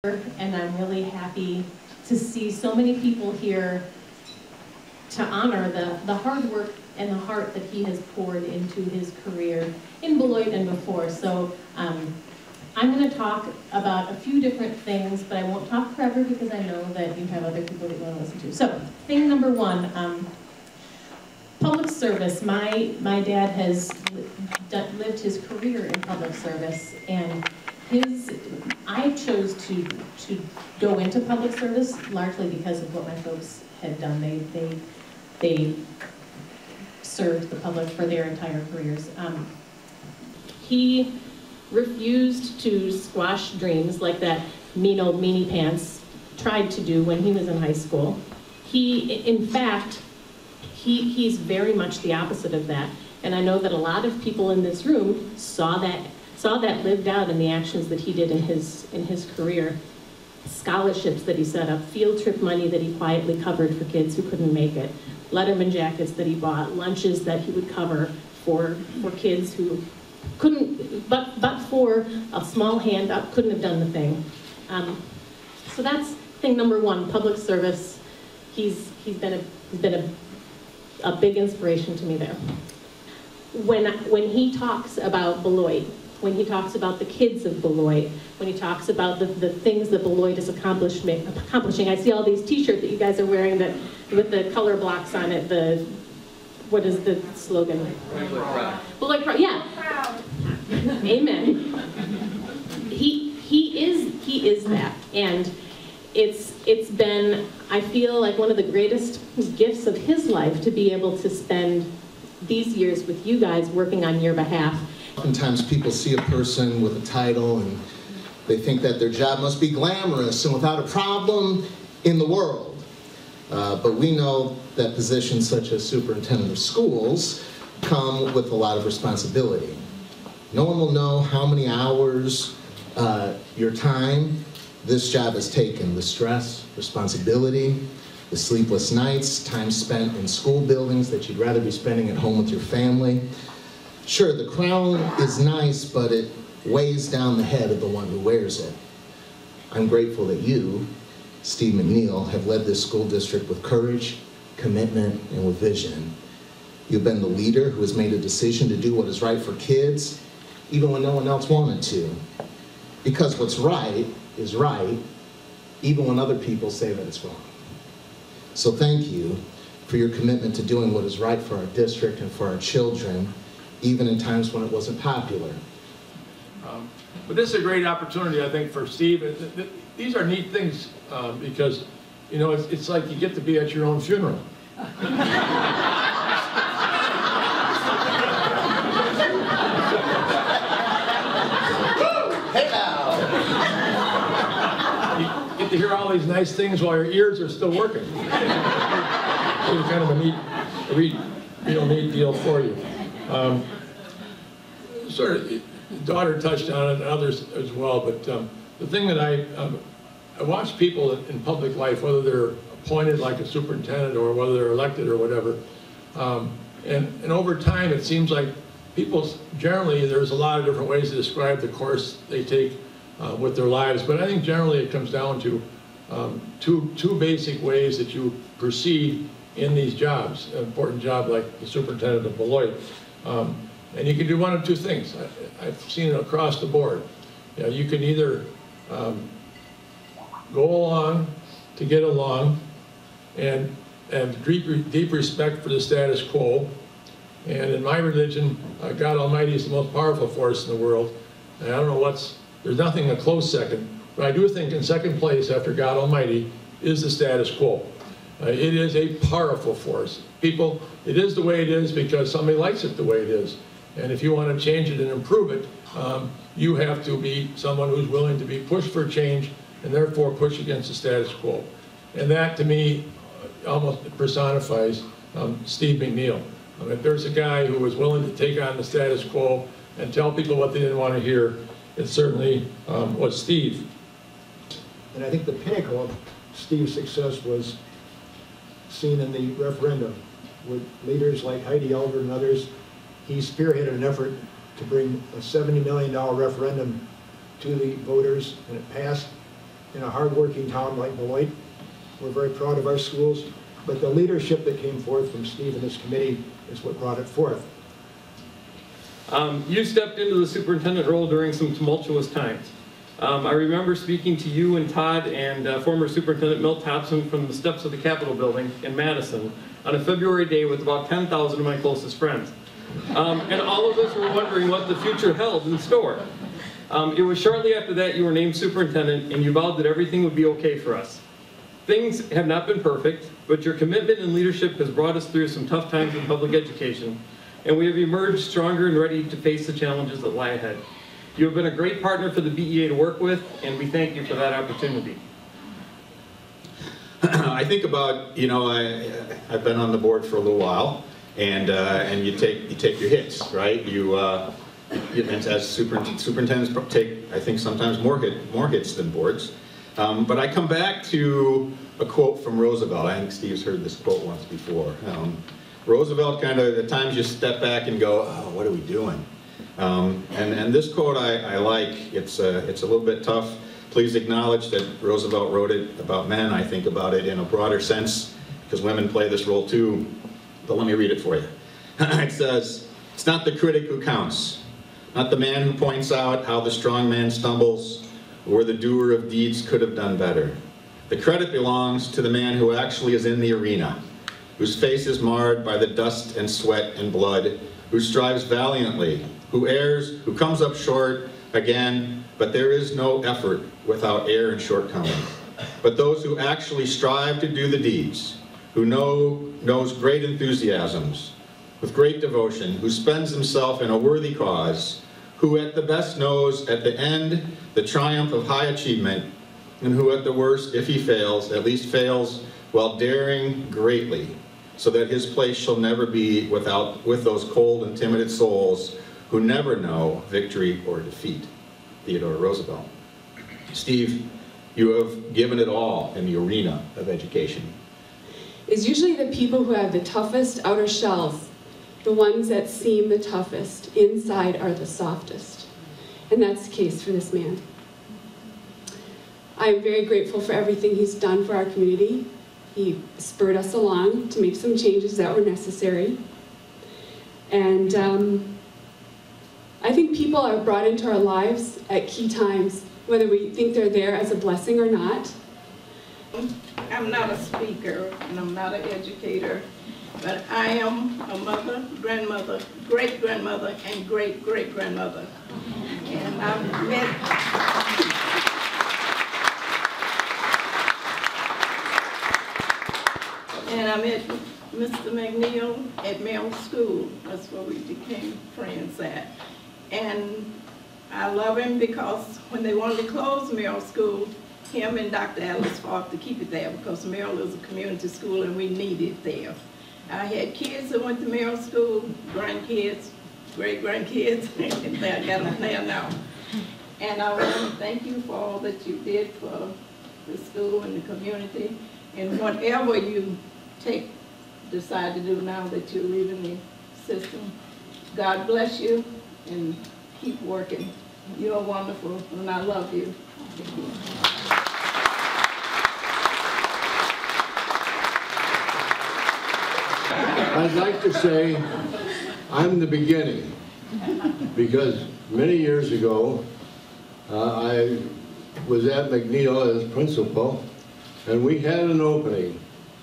And I'm really happy to see so many people here to honor the hard work and the heart that he has poured into his career in Beloit and before. So I'm going to talk about a few different things, but I won't talk forever because I know that you have other people that you want to listen to. So thing number one, public service. My dad has lived his career in public service, and I chose to go into public service largely because of what my folks had done. They served the public for their entire careers. He refused to squash dreams like that mean old meanie pants tried to do when he was in high school. In fact, he's very much the opposite of that. And I know that a lot of people in this room saw that lived out in the actions that he did in his career. Scholarships that he set up, field trip money that he quietly covered for kids who couldn't make it, Letterman jackets that he bought, lunches that he would cover for kids who couldn't, but for a small hand up, couldn't have done the thing. So that's thing number one, public service. He's been a big inspiration to me there. When he talks about Beloit, when he talks about the kids of Beloit, when he talks about the things that Beloit is accomplishing. I see all these t-shirts that you guys are wearing that with the color blocks on it. What is the slogan? Beloit proud. Yeah. Proud. Amen. He is that, and it's been, I feel like, one of the greatest gifts of his life to be able to spend these years with you guys working on your behalf. Oftentimes people see a person with a title and they think that their job must be glamorous and without a problem in the world. But we know that positions such as superintendent of schools come with a lot of responsibility. No one will know how many hours, your time, this job has taken. The stress, responsibility, the sleepless nights, time spent in school buildings that you'd rather be spending at home with your family. Sure, the crown is nice, but it weighs down the head of the one who wears it. I'm grateful that you, Steve McNeal, have led this school district with courage, commitment, and with vision. You've been the leader who has made a decision to do what is right for kids, even when no one else wanted to. Because what's right is right, even when other people say that it's wrong. So thank you for your commitment to doing what is right for our district and for our children, even in times when it wasn't popular. But this is a great opportunity, I think, for Steve. These are neat things because, you know, it's like you get to be at your own funeral. Hey now! You get to hear all these nice things while your ears are still working. It's kind of a neat deal for you. Sort of, daughter touched on it, and others as well, but the thing that I watch people in public life, whether they're appointed like a superintendent or whether they're elected or whatever, and over time it seems like people, generally there's a lot of different ways to describe the course they take with their lives, but I think generally it comes down to two basic ways that you proceed in these jobs, an important job like the superintendent of Beloit. And you can do one of two things. I've seen it across the board. You know, you can either go along to get along and deep respect for the status quo. And in my religion, God Almighty is the most powerful force in the world. And I don't know there's nothing a close second, but I do think in second place after God Almighty is the status quo. It is a powerful force. People, it is the way it is because somebody likes it the way it is. And if you want to change it and improve it, you have to be someone who's willing to be pushed for change and therefore push against the status quo. And that, to me, almost personifies Steve McNeal. If there's a guy who was willing to take on the status quo and tell people what they didn't want to hear, it certainly was Steve. And I think the pinnacle of Steve's success was seen in the referendum with leaders like Heidi Elder and others. He spearheaded an effort to bring a $70 million referendum to the voters, and it passed. in a hardworking town like Beloit. We're very proud of our schools, but the leadership that came forth from Steve and his committee is what brought it forth. You stepped into the superintendent role during some tumultuous times. I remember speaking to you and Todd and former Superintendent Milt Thompson from the steps of the Capitol building in Madison on a February day with about 10,000 of my closest friends. And all of us were wondering what the future held in store. It was shortly after that you were named superintendent and you vowed that everything would be okay for us. Things have not been perfect, but your commitment and leadership has brought us through some tough times in public education, and we have emerged stronger and ready to face the challenges that lie ahead. You have been a great partner for the BEA to work with, and we thank you for that opportunity. I think about, you know, I've been on the board for a little while, and you take your hits, right? As superintendents take, I think, sometimes more hits than boards. But I come back to a quote from Roosevelt. I think Steve's heard this quote once before. Roosevelt kind of, at times you step back and go, oh, what are we doing? And this quote I like. It's a little bit tough. Please acknowledge that Roosevelt wrote it about men. I think about it in a broader sense, because women play this role too. But let me read it for you. It says, it's not the critic who counts, not the man who points out how the strong man stumbles, or the doer of deeds could have done better. The credit belongs to the man who actually is in the arena, whose face is marred by the dust and sweat and blood, who strives valiantly, who errs, who comes up short again, but there is no effort without error and shortcoming. But those who actually strive to do the deeds, who knows great enthusiasms, with great devotion, who spends himself in a worthy cause, who at the best knows at the end the triumph of high achievement, and who at the worst, if he fails, at least fails while daring greatly, so that his place shall never be with those cold and timid souls who never know victory or defeat. Theodore Roosevelt. Steve, you have given it all in the arena of education. It's usually the people who have the toughest outer shells, the ones that seem the toughest, inside are the softest. And that's the case for this man. I'm very grateful for everything he's done for our community. He spurred us along to make some changes that were necessary. And I think people are brought into our lives at key times, whether we think they're there as a blessing or not. I'm not a speaker, and I'm not an educator, but I am a mother, grandmother, great-grandmother, and great-great-grandmother. And I've met... And I met Mr. McNeal at Merrill School. That's where we became friends at. And I love him because when they wanted to close Merrill School, him and Dr. Alice fought to keep it there because Merrill is a community school and we need it there. I had kids that went to Merrill School, grandkids, great-grandkids, and I got them there now. And I want to thank you for all that you did for the school and the community, and whatever you decide to do now that you're leaving the system. God bless you and keep working. You're wonderful and I love you. I'd like to say I'm the beginning, because many years ago I was at McNeal as principal, and we had an opening,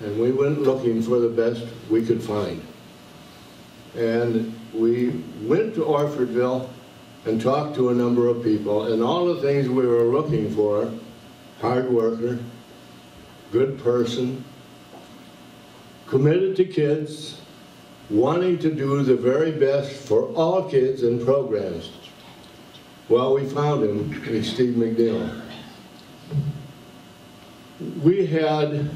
and we went looking for the best we could find. And we went to Orfordville and talked to a number of people, and all the things we were looking for: hard worker, good person, committed to kids, wanting to do the very best for all kids and programs. Well, we found him in Steve McNeal. We had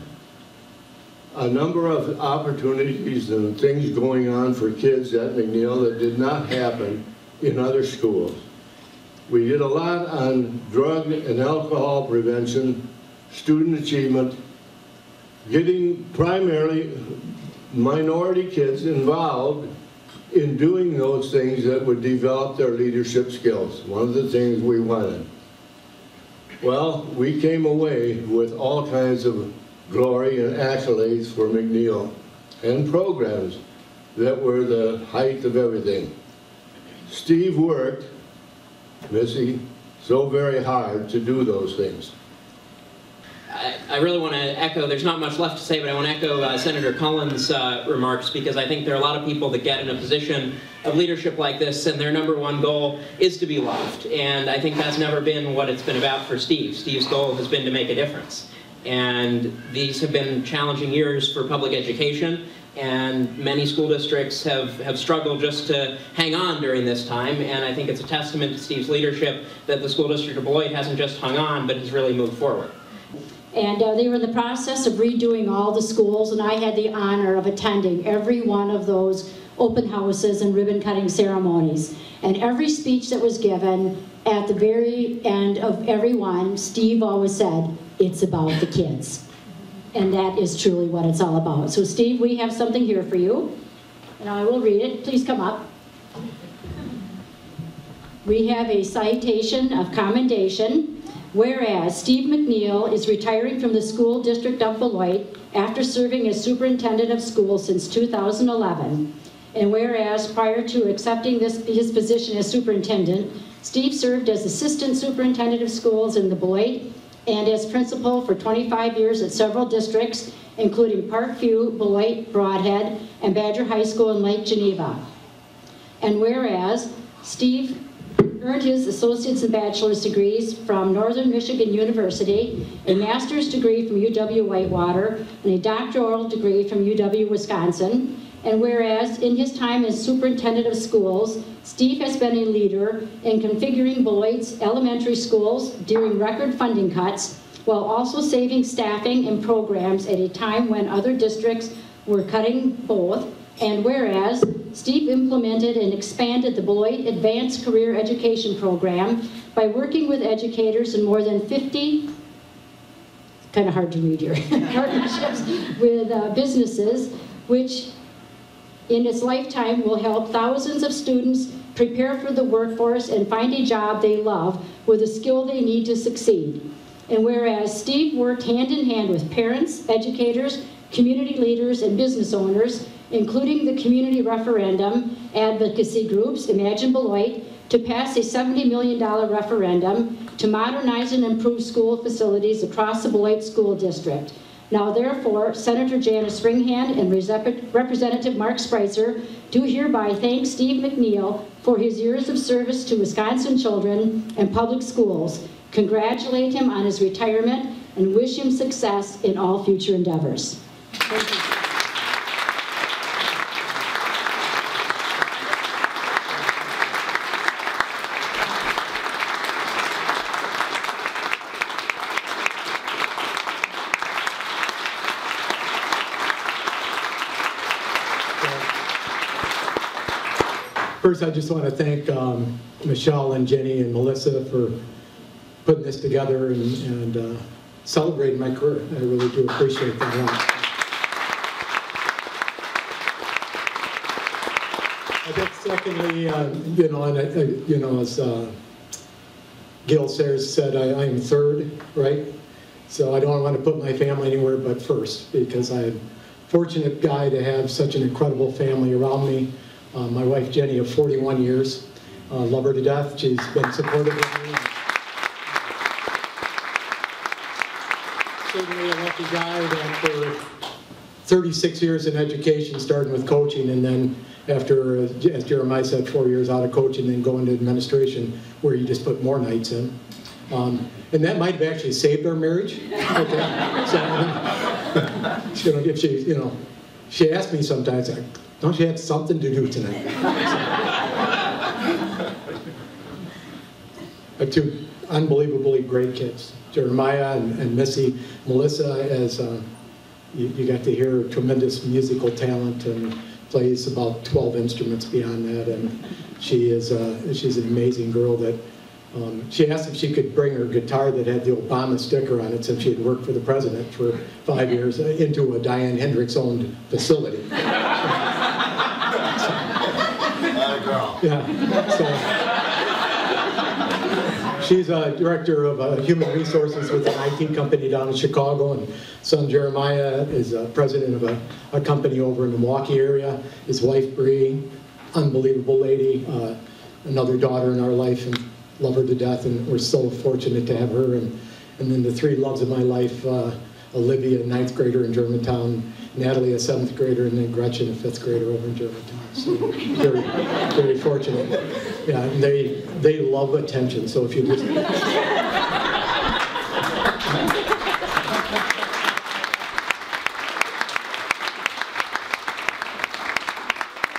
a number of opportunities and things going on for kids at McNeal that did not happen in other schools. We did a lot on drug and alcohol prevention, student achievement, getting primarily minority kids involved in doing those things that would develop their leadership skills. One of the things we wanted. Well, we came away with all kinds of glory and accolades for McNeal and programs that were the height of everything. Steve worked, Missy, so very hard to do those things. I really want to echo, there's not much left to say, but I want to echo Senator Cullen's remarks, because I think there are a lot of people that get in a position of leadership like this and their #1 goal is to be loved. And I think that's never been what it's been about for Steve. Steve's goal has been to make a difference. And these have been challenging years for public education, and many school districts have struggled just to hang on during this time. And I think it's a testament to Steve's leadership that the school district of Beloit hasn't just hung on, but has really moved forward. And they were in the process of redoing all the schools, and I had the honor of attending every one of those open houses and ribbon cutting ceremonies. And every speech that was given, at the very end of every one, Steve always said, "It's about the kids." And that is truly what it's all about. So Steve, we have something here for you, and I will read it. Please come up. We have a citation of commendation. Whereas Steve McNeal is retiring from the school district of Beloit after serving as superintendent of schools since 2011. And whereas prior to accepting his position as superintendent, Steve served as assistant superintendent of schools in the Beloit and as principal for 25 years at several districts, including Parkview, Beloit, Broadhead, and Badger High School in Lake Geneva. And whereas Steve earned his associate's and bachelor's degrees from Northern Michigan University, a master's degree from UW-Whitewater, and a doctoral degree from UW-Wisconsin. And whereas in his time as superintendent of schools, Steve has been a leader in configuring Beloit's elementary schools during record funding cuts, while also saving staffing and programs at a time when other districts were cutting both. And whereas Steve implemented and expanded the Beloit Advanced Career Education Program by working with educators in more than 50, kind of hard to read here, partnerships with businesses, which in its lifetime will help thousands of students prepare for the workforce and find a job they love with a skill they need to succeed. And whereas Steve worked hand in hand with parents, educators, community leaders, and business owners, including the community referendum advocacy groups, Imagine Beloit, to pass a $70 million referendum to modernize and improve school facilities across the Beloit School District. Now therefore, Senator Janice Ringhand and Representative Mark Spreitzer do hereby thank Steve McNeal for his years of service to Wisconsin children and public schools, congratulate him on his retirement, and wish him success in all future endeavors. Thank you. First, I just want to thank Michelle and Ginny and Melissa for putting this together and celebrating my career. I really do appreciate that a lot. I think secondly, as Gail Sayers said, I'm third, right? So I don't want to put my family anywhere but first, because I'm a fortunate guy to have such an incredible family around me. My wife Jenny of 41 years, love her to death. She's been supportive of me. Certainly a lucky guy that for 36 years in education, starting with coaching, and then after, as Jeremiah said, 4 years out of coaching, then going to administration, where you just put more nights in. And that might have actually saved our marriage. Okay. So, if she asked me sometimes, like, don't you have something to do tonight? I have two unbelievably great kids, Jeremiah and Missy. Melissa, as you got to hear, tremendous musical talent and plays about 12 instruments beyond that. And she's an amazing girl that she asked if she could bring her guitar that had the Obama sticker on it, since she had worked for the president for 5 years, into a Diane Hendricks-owned facility. Yeah, so She's a director of human resources with an IT company down in Chicago, and son Jeremiah is president of a company over in the Milwaukee area. His wife Bree, unbelievable lady, another daughter in our life, and love her to death, and we're so fortunate to have her. And then the three loves of my life, Olivia, 9th grader in Germantown, Natalie, a 7th grader, and then Gretchen, a 5th grader over in Germantown. So very, very fortunate. Yeah, and they love attention, so if you just...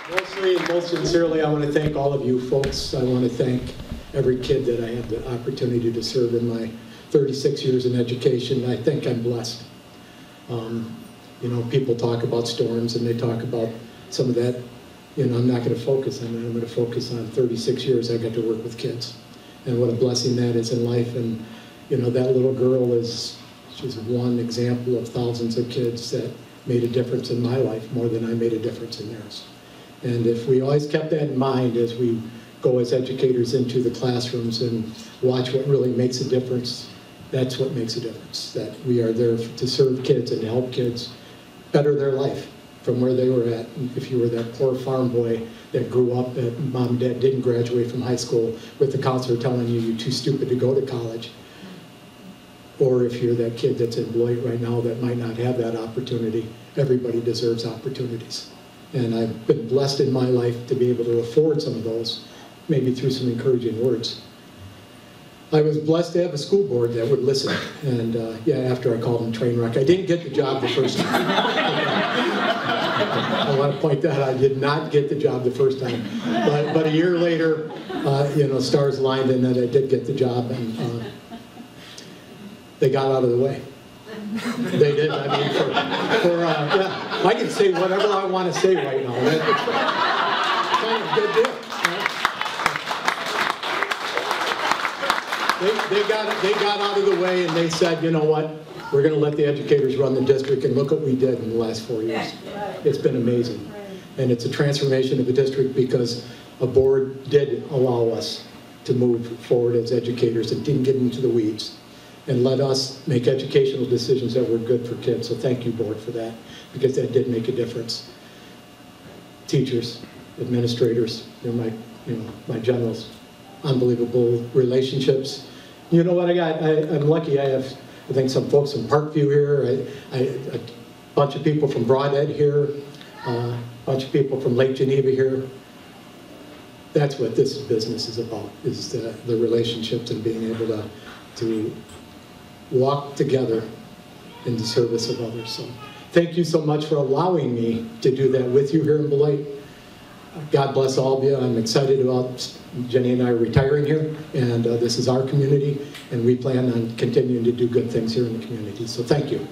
Mostly and most sincerely, I want to thank all of you folks. I want to thank every kid that I have the opportunity to serve in my 36 years in education. I think I'm blessed. You know, people talk about storms and they talk about some of that. You know, I'm not going to focus on that. I'm going to focus on 36 years I got to work with kids. And what a blessing that is in life. And, you know, that little girl she's one example of thousands of kids that made a difference in my life more than I made a difference in theirs. And if we always kept that in mind as we go as educators into the classrooms and watch what really makes a difference, that's what makes a difference. That we are there to serve kids and to help kids better their life from where they were at. If you were that poor farm boy that grew up, that mom and dad didn't graduate from high school with the counselor telling you you're too stupid to go to college, or if you're that kid that's in Beloit right now that might not have that opportunity, everybody deserves opportunities. And I've been blessed in my life to be able to afford some of those, maybe through some encouraging words. I was blessed to have a school board that would listen, and yeah, after I called them train wreck. I didn't get the job the first time. I want to point that out. I did not get the job the first time. But a year later, you know, stars aligned, and then I did get the job, and they got out of the way. They did. I mean, yeah, I can say whatever I want to say right now. That's kind of a good deal. They got out of the way, and they said, you know what, we're going to let the educators run the district, and look what we did in the last 4 years. It's been amazing. And it's a transformation of the district because a board did allow us to move forward as educators and didn't get into the weeds and let us make educational decisions that were good for kids. So thank you, board, for that, because that did make a difference. Teachers, administrators, they're my generals. Unbelievable relationships. You know what I got? I'm lucky. I have, I think, some folks from Parkview here. A bunch of people from Broad Ed here. A bunch of people from Lake Geneva here. That's what this business is about, is the relationships and being able to walk together in the service of others. So thank you so much for allowing me to do that with you here in Beloit. God bless all of you. I'm excited about Jenny and I retiring here, and this is our community, and we plan on continuing to do good things here in the community. So thank you.